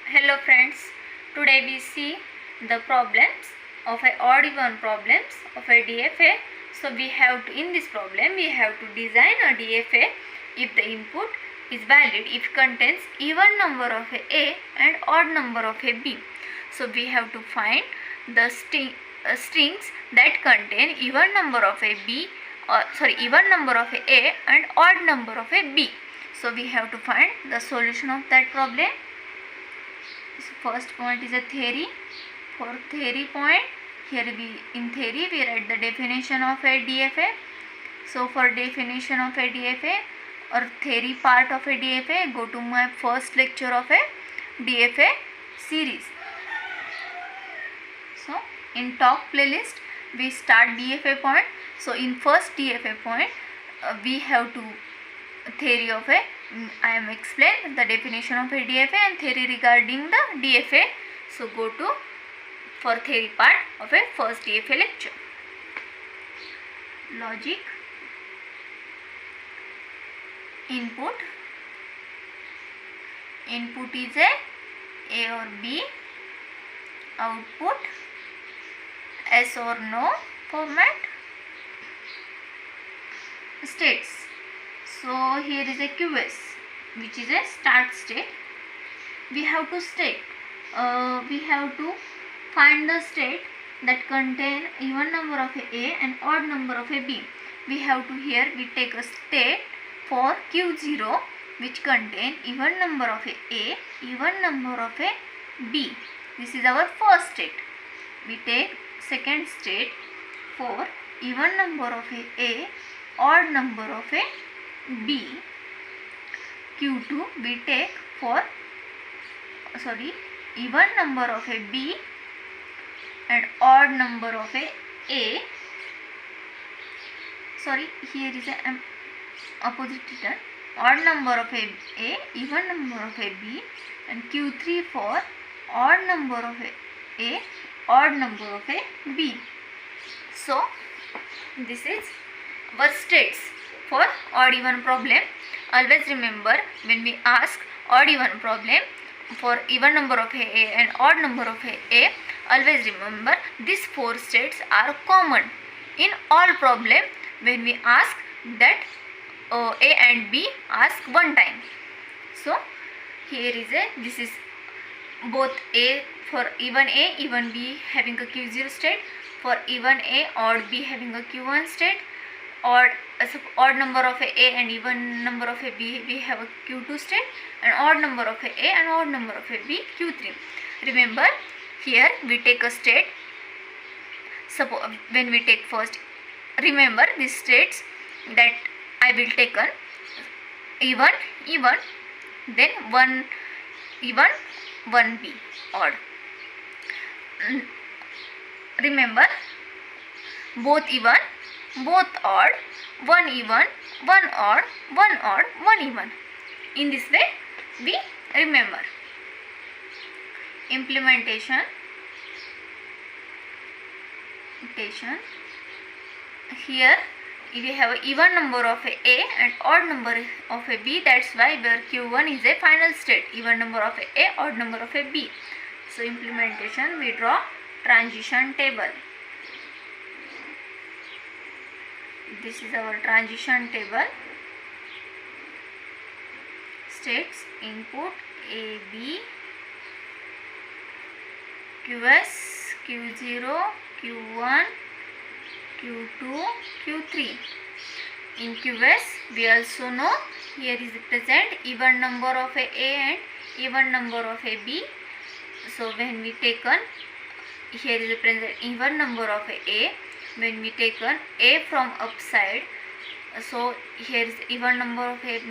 Hello friends, today we see the problems of a odd even problems of a DFA. So we have to, in this problem we have to design a DFA if the input is valid, if contains even number of a and odd number of a b. So we have to find the strings that contain even number of a b even number of a and odd number of a b. So we have to find the solution of that problem. So first point is a theory. For theory point, here in theory we write the definition of a DFA. So for definition of a DFA or theory part of a DFA, go to my first lecture of a DFA series. So in top playlist we start DFA point. So in first DFA point we have to theory of a I am explain the definition of a DFA and theory regarding the DFA. So go to for theory part of a first DFA lecture. Logic. Input is a or B. Output yes or no format. States. So here is a QS, which is a start state. We have to state, we have to find the state that contain even number of a and odd number of a b. We have to here we take a state for Q0 which contain even number of a even number of a b. This is our first state. We take second state for even number of a odd number of a b. Q2 we take for even number of a b and odd number of a here is a opposite written, odd number of a even number of a b, and Q3 for odd number of a odd number of a b. So this is our states for odd even problem. Always remember, when we ask odd even problem for even number of a and odd number of a, always remember these four states are common in all problem. When we ask that a and b, ask one time. So here is this is both a for even b having a Q0 state, for even a odd b having a Q1 state, odd number of a and even number of a b we have a Q2 state, and odd number of a and odd number of a b Q3. Remember, here we take a state. Suppose when we take first, remember these states that I will take an even, then one even, one b odd. Remember, both even, both odd, one even, one odd, one even. In this way we remember. Implementation. Here we have an even number of a and odd number of a b. That's why where Q1 is a final state, even number of a, odd number of a b. So implementation, we draw transition table. This is our transition table. States input a, b, QS, Q0, Q1, Q2, Q3. In QS we also know here is present even number of a and even number of a b. So when we take on, here is present even number of a, when we take on a from upside, so here is even number of a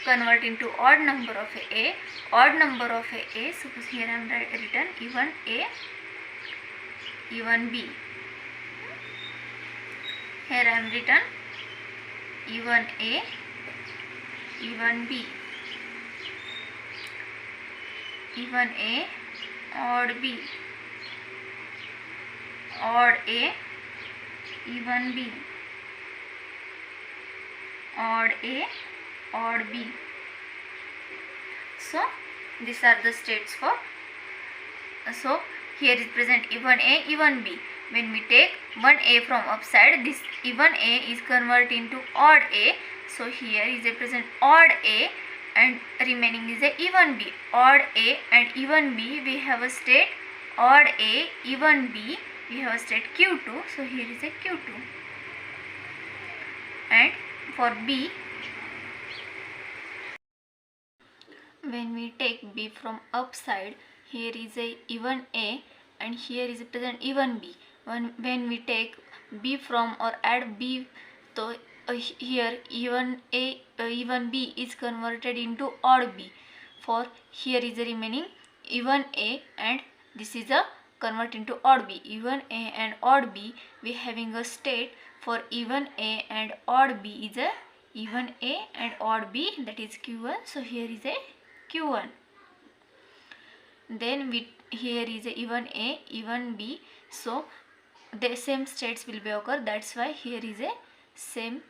convert into odd number of a, odd number of a. Suppose here I am written even a, even b. Here I am written even a, even b, even a, odd b, odd a, even b, odd a, odd b. So These are the states for. So here is present even A, even B. When we take one A from upside, this even A is converted into odd A. So here is a present odd A and remaining is a even B. Odd A and even B, we have a state odd A, even B, we have a state Q2. So here is a Q2. And for B, when we take B from upside, here is a even A and here is present even B. When we take B from or add B, so here even A, even B is converted into odd B. For here is the remaining even A and this is a convert into odd B. Even A and odd B, we having a state for even A and odd B is a even A and odd B, that is Q1. So here is a Q1. Then here is a even A, even B. So the same states will be occur. That's why here is a same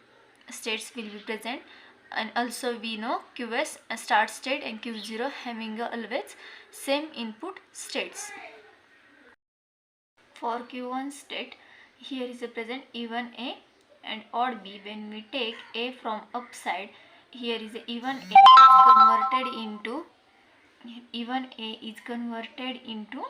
states will be present. And also we know QS start state and Q0 having always same input states. For Q1 state, here is a present even A and odd B. When we take A from upside, here is a even A is converted into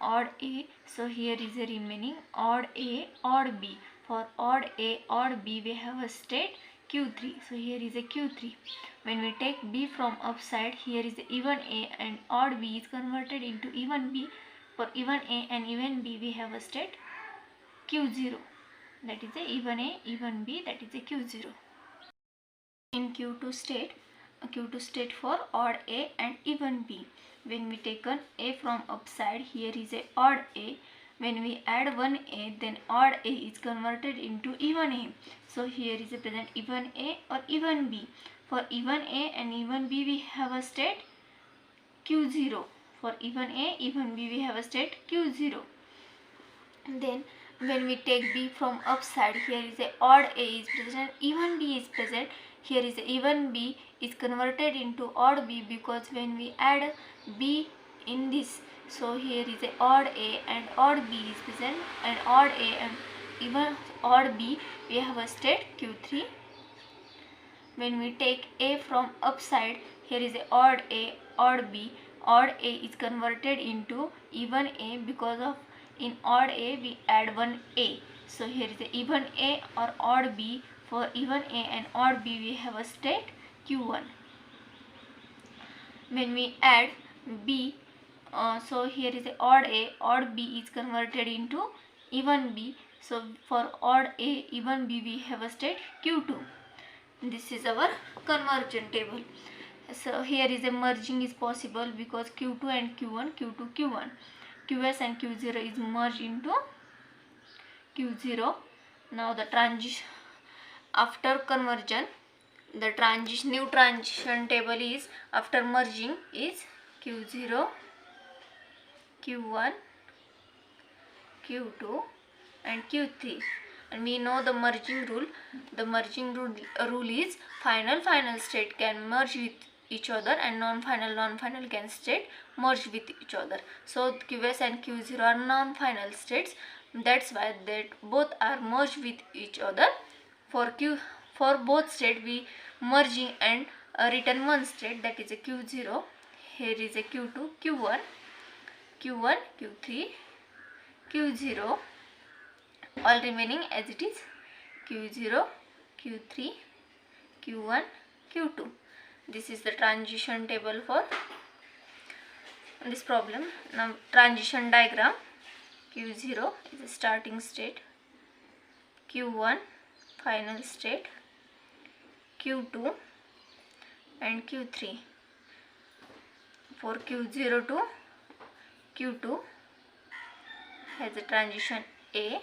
odd A. So here is a remaining odd A, odd B. For odd A, odd B, we have a state Q3. So here is a Q3. When we take B from upside, here is a even A and odd B is converted into even B. For even A and even B, we have a state Q0. That is a even A, even B, that is a Q0. In Q2 state for odd A and even B. When we take an A from upside, here is a odd A. When we add one A, then odd A is converted into even A. So here is a present even A or even B. For even A and even B, we have a state Q0. For even A, even B, we have a state Q0. Then when we take B from upside, here is a odd A is present, even B is present. Here is a even B is converted into odd B because when we add B in this, so here is a odd A and odd B is present, and odd A and even odd B, we have a state Q3. When we take A from upside, here is a odd A, odd B. Odd A is converted into even A because of in odd A we add one A. So here is a even A or odd B. For even A and odd B, we have a state Q1. When we add B, so here is a odd A, odd B is converted into even B. So for odd A, even B, we have a state Q2. This is our conversion table. So here is a merging is possible because Q2 and Q1, Q2, Q1. QS and Q0 is merged into Q0. Now the transition after conversion, the new transition table is after merging is Q0, Q1, Q2 and Q3. And we know the merging rule. The merging rule is final state can merge with each other and non-final can state merge with each other. So QS and Q0 are non-final states. That's why that both are merged with each other. For both state we merging and return one state, that is a Q0. Here is a Q2, Q1, Q3, Q0. All remaining as it is Q0, Q3, Q1, Q2. This is the transition table for this problem. Now transition diagram. Q0 is the starting state, Q1 final state, Q2 and Q3. For Q0 to Q2 has a transition A.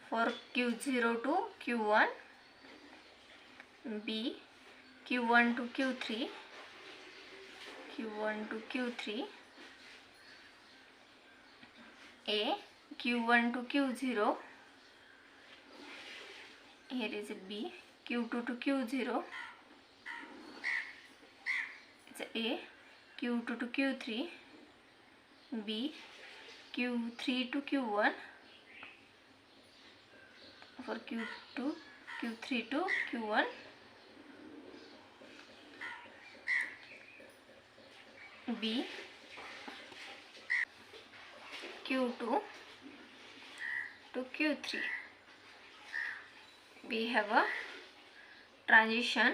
For Q0 to Q1 B, Q1 to Q3, Q1 to Q3 A, Q1 to Q0, here is a B, Q2 to Q0, it's a A, Q2 to Q3, B, Q3 to Q1, for Q3 to Q1, B, Q2 to Q3. We have a transition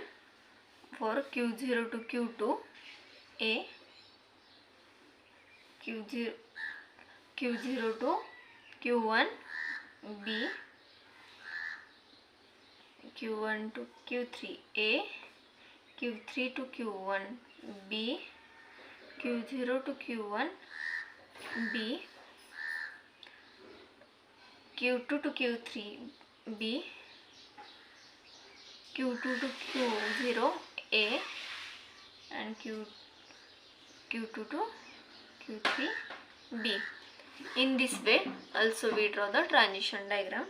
for Q0 to Q2, A, Q0 to Q1, B, Q1 to Q3, A, Q3 to Q1, B, Q0 to Q1, B, Q2 to Q3, B, Q2 to Q0, A, and Q2 to Q3, B. In this way also we draw the transition diagram.